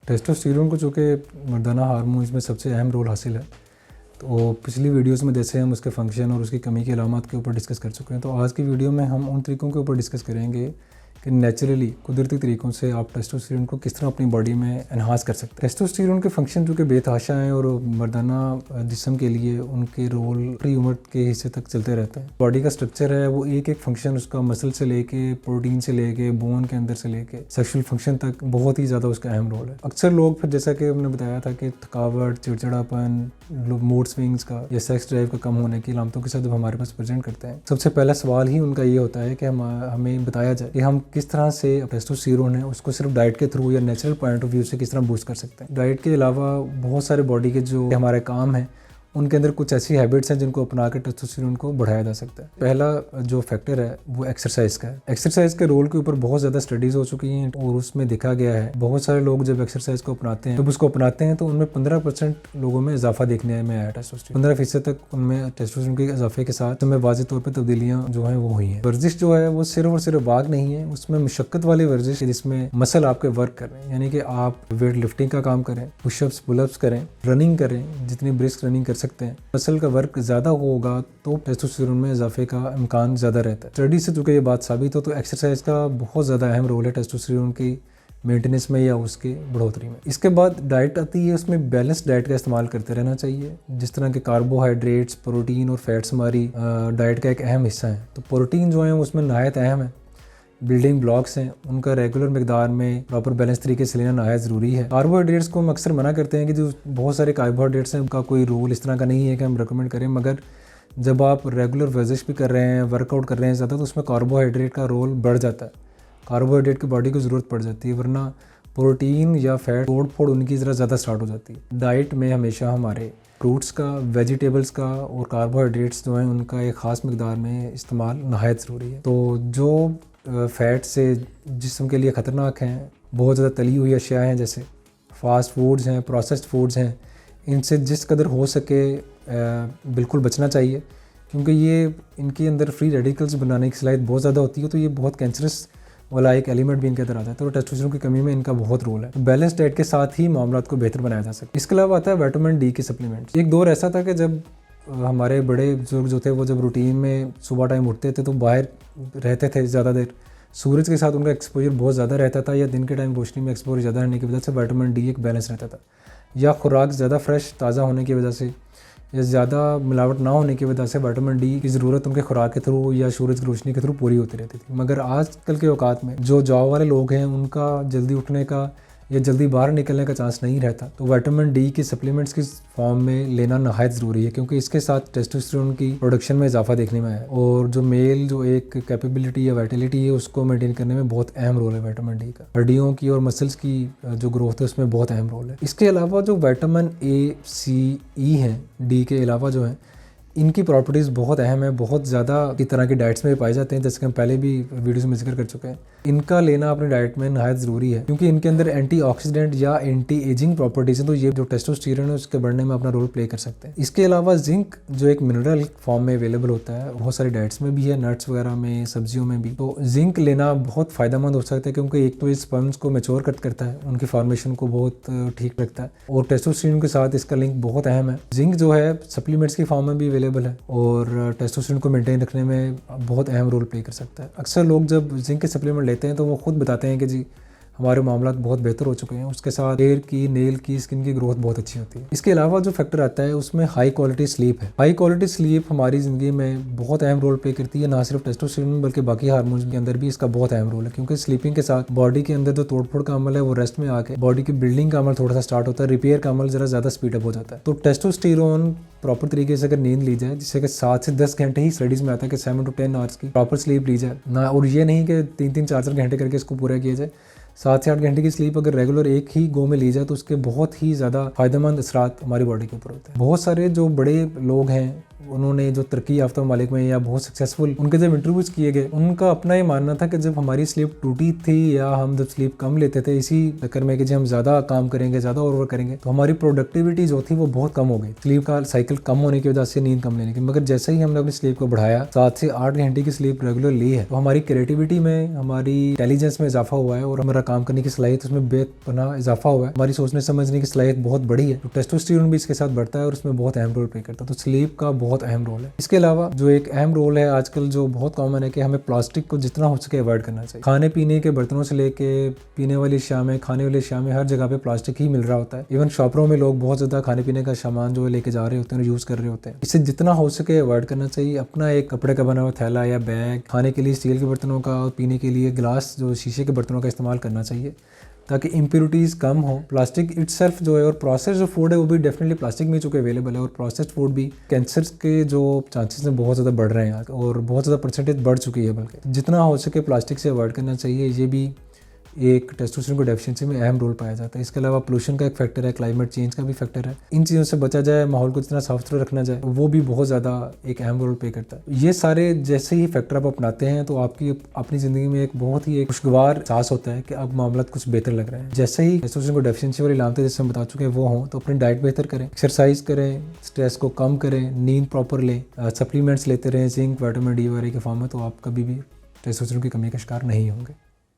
Testosterone को चूँकि मर्दाना hormones में सबसे अहम रोल हासिल है, तो पिछली वीडियोस में जैसे हम उसके फंक्शन और उसकी कमी की अलामत के ऊपर डिस्कस कर चुके हैं, तो आज की वीडियो में हम उन तरीक़ों के ऊपर डिस्कस करेंगे कि नेचुरली कुदरती तरीक़ों से आप टेस्टोस्टेरोन को किस तरह अपनी बॉडी में एनहांस कर सकते हैं। टेस्टोस्टेरोन के फंक्शन जो कि बेतहाशा हैं और मर्दाना जिस्म के लिए उनके रोल पूरी उम्र के हिस्से तक चलते रहते हैं। बॉडी का स्ट्रक्चर है वो एक एक फंक्शन उसका मसल से लेके प्रोटीन से लेके बोन के अंदर से लेके सेक्सुअल फंक्शन तक बहुत ही ज़्यादा उसका अहम रोल है। अक्सर लोग फिर जैसा कि हमने बताया था कि थकावट, चिड़चिड़ापन, मूड स्विंग्स का या सेक्स ड्राइव का कम होने की अलामतों के साथ जब हमारे पास प्रेजेंट करते हैं, सबसे पहला सवाल ही उनका ये होता है कि हमें बताया जाए कि हम किस तरह से टेस्टोस्टेरोन है उसको सिर्फ डाइट के थ्रू या नेचुरल पॉइंट ऑफ व्यू से किस तरह बूस्ट कर सकते हैं। डाइट के अलावा बहुत सारे बॉडी के जो हमारे काम हैं उनके अंदर कुछ ऐसी हैबिट्स हैं जिनको अपना के टेस्टोस्टेरोन को बढ़ाया जा सकता है। पहला जो फैक्टर है वो एक्सरसाइज का है। एक्सरसाइज के रोल के ऊपर बहुत ज़्यादा स्टडीज़ हो चुकी हैं और उसमें देखा गया है बहुत सारे लोग जब एक्सरसाइज को अपनाते हैं तो उनमें 15% लोगों में इजाफा देखने में आया टेस्टोस्टेरोन। 15% तक उनमें टेस्टोस्टेरोन के इजाफे के साथ हमें वाज़ेह तौर पर तब्दीलियाँ जो हैं वो हुई हैं। वर्जिश जो है वो सिर्फ और सिर्फ वाक नहीं है, उसमें मशक्क़त वाली वर्जिश जिसमें मसल आपके वर्क कर रहे हैं, यानी कि आप वेट लिफ्टिंग का काम करें, पुशअप्स पुलअप्स करें, रनिंग करें, जितनी ब्रिस्क रनिंग कर सकते हैं। मसल का वर्क ज़्यादा होगा तो टेस्टोस्टेरोन में इजाफे का इम्कान ज़्यादा रहता है। स्टडी से चूँकि ये बात साबित हो तो एक्सरसाइज का बहुत ज़्यादा अहम रोल है टेस्टोस्टेरोन की मेंटेनेंस में या उसके बढ़ोतरी में। इसके बाद डाइट आती है, उसमें बैलेंस डाइट का इस्तेमाल करते रहना चाहिए। जिस तरह के कार्बोहाइड्रेट्स, प्रोटीन और फैट्स हमारी डाइट का एक अहम हिस्सा है, तो प्रोटीन जो है उसमें नहायत अहम है, बिल्डिंग ब्लॉक्स हैं, उनका रेगुलर मिकदार में प्रॉपर बैलेंस तरीके से लेना नहायत ज़रूरी है। कार्बोहाइड्रेट्स को हम अक्सर मना करते हैं कि जो बहुत सारे कार्बोहाइड्रेट्स हैं उनका कोई रोल इस तरह का नहीं है कि हम रिकमेंड करें, मगर जब आप रेगुलर वर्जिश भी कर रहे हैं, वर्कआउट कर रहे हैं ज़्यादा, तो उसमें कार्बोहाइड्रेट का रोल बढ़ जाता है। कार्बोहाइड्रेट की बॉडी को ज़रूरत पड़ जाती है, वरना प्रोटीन या फैट तोड़ फोड़ उनकी ज़रा ज़्यादा स्टार्ट हो जाती है। डाइट में हमेशा हमारे फ्रूट्स का, वेजिटेबल्स का और कार्बोहाइड्रेट्स जो हैं उनका एक ख़ास मिकदार में इस्तेमाल नहायत ज़रूरी है। तो जो फ़ैट से जिस्म के लिए ख़तरनाक हैं, बहुत ज़्यादा तली हुई अशिया हैं, जैसे फ़ास्ट फूड्स हैं, प्रोसेस्ड फूड्स हैं, इनसे जिस कदर हो सके बिल्कुल बचना चाहिए, क्योंकि ये इनके अंदर फ्री रेडिकल्स बनाने की सलाहियत बहुत ज़्यादा होती है, तो ये बहुत कैंसरस वाला एक एलिमेंट भी इनके अंदर आता है। तो टेस्टोस्टेरोन की कमी में इनका बहुत रोल है। बैलेंस डाइट के साथ ही मामलात को बेहतर बनाया जा सकता है। इसके अलावा आता है विटामिन डी के सप्लीमेंट्स। एक दौर ऐसा था कि जब हमारे बड़े बुजुर्ग जो थे वो जब रूटीन में सुबह टाइम उठते थे तो बाहर रहते थे ज़्यादा देर, सूरज के साथ उनका एक्सपोजर बहुत ज़्यादा रहता था, या दिन के टाइम रोशनी में एक्सपोजर ज़्यादा रहने की वजह से विटामिन डी एक बैलेंस रहता था, या खुराक ज़्यादा फ्रेश ताज़ा होने की वजह से या ज़्यादा मिलावट ना होने की वजह से विटामिन डी की ज़रूरत उनके खुराक के थ्रू या सूरज की रोशनी के थ्रू पूरी होती रहती थी। मगर आजकल के औकात में जो जॉब वाले लोग हैं उनका जल्दी उठने का या जल्दी बाहर निकलने का चांस नहीं रहता, तो विटामिन डी की सप्लीमेंट्स की फॉर्म में लेना नहायत ज़रूरी है, क्योंकि इसके साथ टेस्टोस्टेरोन की प्रोडक्शन में इजाफा देखने में आया, और जो मेल जो एक कैपेबिलिटी या वाइटलिटी है उसको मेंटेन करने में बहुत अहम रोल है विटामिन डी का। हड्डियों की और मसल्स की जो ग्रोथ है उसमें बहुत अहम रोल है। इसके अलावा जो विटामिन ए, सी, ई हैं, डी के अलावा जो हैं, इनकी प्रॉपर्टीज़ बहुत अहम है, बहुत ज़्यादा की तरह की डाइट्स में भी पाए जाते हैं, जैसे कि हम पहले भी वीडियोस में जिक्र कर चुके हैं। इनका लेना अपनी डाइट में नहायत ज़रूरी है, क्योंकि इनके अंदर एंटीऑक्सीडेंट या एंटी एजिंग प्रॉपर्टीज़ हैं, तो ये जो टेस्टोस्टेरोन है उसके बढ़ने में अपना रोल प्ले कर सकते हैं। इसके अलावा जिंक जो एक मिनरल फॉर्म में अवेलेबल होता है, बहुत सारी डाइट्स में भी है, नट्स वगैरह में, सब्जियों में भी। तो जिंक लेना बहुत फ़ायदेमंद हो सकता है, क्योंकि एक तो इस स्पर्म्स को मैच्योर करता है, उनकी फॉर्मेशन को बहुत ठीक रखता है, और टेस्टोस्टेरोन के साथ इसका लिंक बहुत अहम है। जिंक जो है सप्लीमेंट्स की फॉर्म में भी अवेलेबल है और टेस्टोस्टेरोन को मेंटेन रखने में बहुत अहम रोल प्ले कर सकता है। अक्सर लोग जब जिंक के सप्लीमेंट लेते हैं तो वो खुद बताते हैं कि जी हमारे मामला बहुत बेहतर हो चुके हैं, उसके साथ हेयर की, नेल की, स्किन की ग्रोथ बहुत अच्छी होती है। इसके अलावा जो फैक्टर आता है उसमें हाई क्वालिटी स्लीप है। हाई क्वालिटी स्लीप हमारी ज़िंदगी में बहुत अहम रोल प्ले करती है, ना सिर्फ टेस्टोस्टेरोन में बल्कि बाकी हार्मोन्स के अंदर भी इसका बहुत अहम रोल है, क्योंकि स्लीपिंग के साथ बॉडी के अंदर जो तोड़फोड़ का अमल है वो रेस्ट में आके बॉडी की बिल्डिंग का अमल थोड़ा सा स्टार्ट होता है, रिपेयर का अमल ज़रा ज़्यादा स्पीडअप हो जाता है। तो टेस्टोस्टेरोन प्रॉपर तरीके से अगर नींद ली जाए, जिससे कि 7 से 10 घंटे ही स्टडीज़ में आता है कि 7 to 10 आवर्स की प्रॉपर स्लीप ली जाए ना, और ये नहीं कि 3-3, 4-4 घंटे करके इसको पूरा किया जाए। 7 से 8 घंटे की स्लीप अगर रेगुलर एक ही गो में ली जाए तो उसके बहुत ही ज़्यादा फ़ायदेमंद असरात हमारी बॉडी के ऊपर होते हैं। बहुत सारे जो बड़े लोग हैं उन्होंने जो तरक्की याफ्ता ममालिक में या बहुत सक्सेसफुल उनके जब इंटरव्यूज़ किए गए, उनका अपना ये मानना था कि जब हमारी स्लीप टूटी थी या हम जब स्लीप कम लेते थे इसी चक्कर में कि जब हम ज़्यादा काम करेंगे, ज़्यादा ओवर करेंगे, तो हमारी प्रोडक्टिविटी जो थी वो बहुत कम हो गई, स्लीप का साइकिल कम होने की वजह से, नींद कम लेने की। मगर जैसे ही हमने अपनी स्लीप को बढ़ाया, 7 से 8 घंटे की स्लीप रेगुलर ली है, तो हमारी क्रिएटिविटी में, हमारी इंटेलिजेंस में इजाफा हुआ है और हमारा काम करने की सलाहियत उसमें बेपनाह इजाफा हुआ है, हमारी सोचने समझने की सलाहियत बहुत बड़ी है, तो टेस्टोस्टेरोन भी इसके साथ बढ़ता है और उसमें बहुत अहम रोल प्ले करता है। तो स्लीप का बहुत अहम रोल है। इसके अलावा जो एक अहम रोल है आजकल जो बहुत कॉमन है कि हमें प्लास्टिक को जितना हो सके अवॉइड करना चाहिए। खाने पीने के बर्तनों से लेके पीने वाली अशिया में, खाने वाली अशिया में हर जगह पे प्लास्टिक ही मिल रहा होता है। इवन शॉपरों में लोग बहुत ज़्यादा खाने पीने का सामान जो लेके जा रहे होते हैं, यूज़ कर रहे होते हैं। इसे जितना हो सके अवॉइड करना चाहिए। अपना एक कपड़े का बना हुआ थैला या बैग, खाने के लिए स्टील के बर्तनों का और पीने के लिए गिलास जो शीशे के बर्तनों का इस्तेमाल करना चाहिए ताकि इम्प्योरिटीज़ कम हो। प्लास्टिक इटसेल्फ जो है और प्रोसेस जो फूड है वो भी डेफिनेटली प्लास्टिक में चूँकि अवेलेबल है, और प्रोसेस्ड फूड भी कैंसर के जो चांसेस हैं बहुत ज़्यादा बढ़ रहे हैं और बहुत ज़्यादा परसेंटेज बढ़ चुकी है। बल्कि जितना हो सके प्लास्टिक से अवॉइड करना चाहिए। ये भी एक टेस्टोस्टेरोन को डेफिशिएंसी में अहम रोल पाया जाता है। इसके अलावा पोल्यूशन का एक फैक्टर है, क्लाइमेट चेंज का भी फैक्टर है। इन चीज़ों से बचा जाए, माहौल को जितना साफ सुथरा रखना जाए, वो भी बहुत ज़्यादा एक अहम रोल प्ले करता है। ये सारे जैसे ही फैक्टर आप अपनाते हैं तो आपकी अपनी ज़िंदगी में एक बहुत ही एक खुशगवार एहसास होता है कि अब मामला कुछ बेहतर लग रहे हैं। जैसे ही टेस्टोस्टेरोन को डेफिशिएंसी वाली अलामतें जैसे हम बता चुके हैं वो हों तो अपनी डाइट बेहतर करें, एक्सरसाइज करें, स्ट्रेस को कम करें, नींद प्रॉपर लें, सप्लीमेंट्स लेते रहें जिंक, विटामिन डी वगैरह के फॉर्म में, तो आप कभी भी टेस्टोस्टेरोन की कमी का शिकार नहीं होंगे।